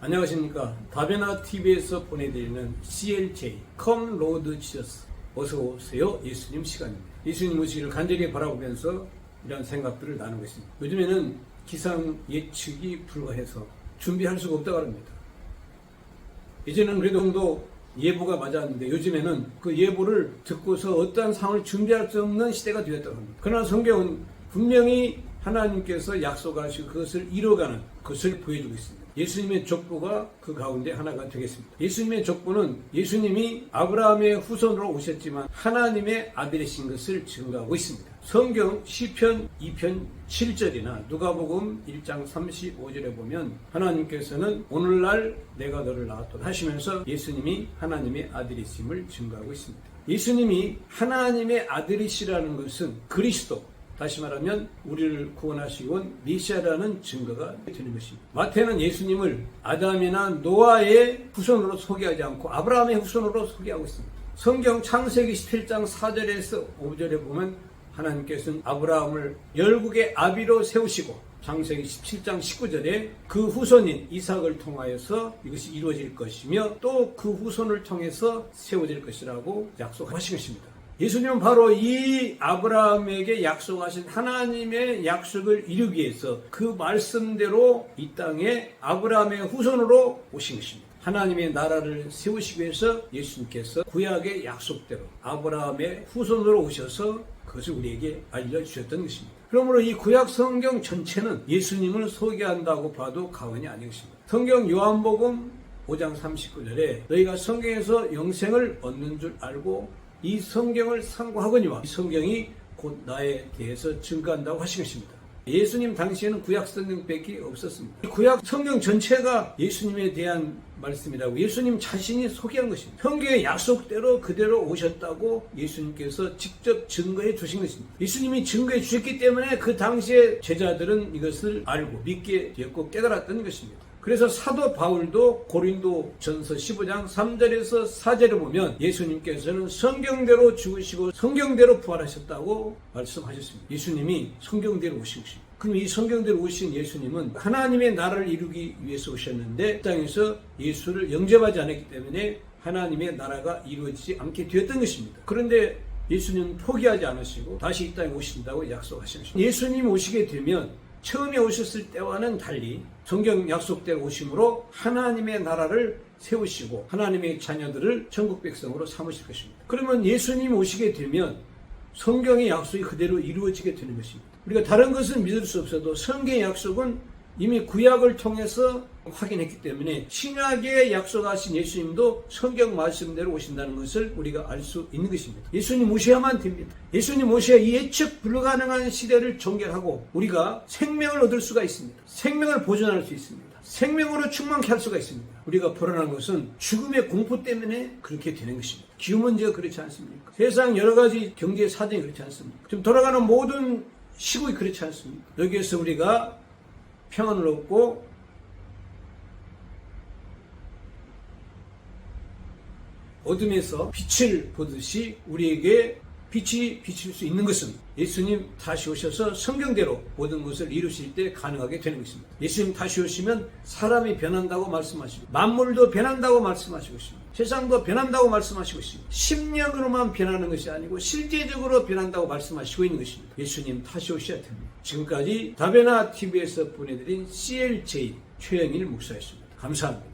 안녕하십니까. 다베나 TV에서 보내드리는 CLJ Come Lord Jesus 어서 오세요 예수님 시간입니다. 예수님 오시기를 간절히 바라보면서 이런 생각들을 나누고 있습니다. 요즘에는 기상 예측이 불가해서 준비할 수가 없다고 합니다. 이제는 그래도 예보가 맞았는데 요즘에는 그 예보를 듣고서 어떠한 상황을 준비할 수 없는 시대가 되었다고 합니다. 그러나 성경은 분명히 하나님께서 약속하시고 그것을 이뤄가는 것을 보여주고 있습니다. 예수님의 족보가 그 가운데 하나가 되겠습니다. 예수님의 족보는 예수님이 아브라함의 후손으로 오셨지만 하나님의 아들이신 것을 증거하고 있습니다. 성경 시편 2편 7절이나 누가복음 1장 35절에 보면 하나님께서는 오늘날 내가 너를 낳았도다 하시면서 예수님이 하나님의 아들이심을 증거하고 있습니다. 예수님이 하나님의 아들이시라는 것은 그리스도, 다시 말하면 우리를 구원하시고 온 메시아라는 증거가 되는 것입니다. 마태는 예수님을 아담이나 노아의 후손으로 소개하지 않고 아브라함의 후손으로 소개하고 있습니다. 성경 창세기 17장 4절에서 5절에 보면 하나님께서는 아브라함을 열국의 아비로 세우시고 창세기 17장 19절에 그 후손인 이삭을 통하여서 이것이 이루어질 것이며 또 그 후손을 통해서 세워질 것이라고 약속하신 것입니다. 예수님은 바로 이 아브라함에게 약속하신 하나님의 약속을 이루기 위해서 그 말씀대로 이 땅에 아브라함의 후손으로 오신 것입니다. 하나님의 나라를 세우시기 위해서 예수님께서 구약의 약속대로 아브라함의 후손으로 오셔서 그것을 우리에게 알려주셨던 것입니다. 그러므로 이 구약 성경 전체는 예수님을 소개한다고 봐도 과언이 아닌 것입니다. 성경 요한복음 5장 39절에 너희가 성경에서 영생을 얻는 줄 알고 이 성경을 상고하거니와 이 성경이 곧 나에 대해서 증거한다고 하신 것입니다. 예수님 당시에는 구약 성경밖에 없었습니다. 구약 성경 전체가 예수님에 대한 말씀이라고 예수님 자신이 소개한 것입니다. 성경의 약속대로 그대로 오셨다고 예수님께서 직접 증거해 주신 것입니다. 예수님이 증거해 주셨기 때문에 그 당시에 제자들은 이것을 알고 믿게 되었고 깨달았던 것입니다. 그래서 사도 바울도 고린도 전서 15장 3절에서 4절에 보면 예수님께서는 성경대로 죽으시고 성경대로 부활하셨다고 말씀하셨습니다. 예수님이 성경대로 오신 것입니다. 그럼 이 성경대로 오신 예수님은 하나님의 나라를 이루기 위해서 오셨는데 이 땅에서 예수를 영접하지 않았기 때문에 하나님의 나라가 이루어지지 않게 되었던 것입니다. 그런데 예수님은 포기하지 않으시고 다시 이 땅에 오신다고 약속하신 것입니다. 예수님이 오시게 되면 처음에 오셨을 때와는 달리 성경 약속대로 오심으로 하나님의 나라를 세우시고 하나님의 자녀들을 천국 백성으로 삼으실 것입니다. 그러면 예수님 오시게 되면 성경의 약속이 그대로 이루어지게 되는 것입니다. 우리가 다른 것은 믿을 수 없어도 성경의 약속은 이미 구약을 통해서 확인했기 때문에 신약에 약속하신 예수님도 성경 말씀대로 오신다는 것을 우리가 알 수 있는 것입니다. 예수님 오셔야만 됩니다. 예수님 오셔야 이 예측 불가능한 시대를 종결하고 우리가 생명을 얻을 수가 있습니다. 생명을 보존할 수 있습니다. 생명으로 충만케 할 수가 있습니다. 우리가 불안한 것은 죽음의 공포 때문에 그렇게 되는 것입니다. 기후 문제가 그렇지 않습니까? 세상 여러 가지 경제 사정이 그렇지 않습니까? 지금 돌아가는 모든 시국이 그렇지 않습니까? 여기에서 우리가 평안을 얻고 어둠에서 빛을 보듯이 우리에게 빛이 비칠 수 있는 것은 예수님 다시 오셔서 성경대로 모든 것을 이루실 때 가능하게 되는 것입니다. 예수님 다시 오시면 사람이 변한다고 말씀하시고 만물도 변한다고 말씀하시고 있습니다. 세상도 변한다고 말씀하시고 있습니다. 심령으로만 변하는 것이 아니고 실제적으로 변한다고 말씀하시고 있는 것입니다. 예수님 다시 오셔야 됩니다. 지금까지 다베나 TV에서 보내드린 CLJ 최영일 목사였습니다. 감사합니다.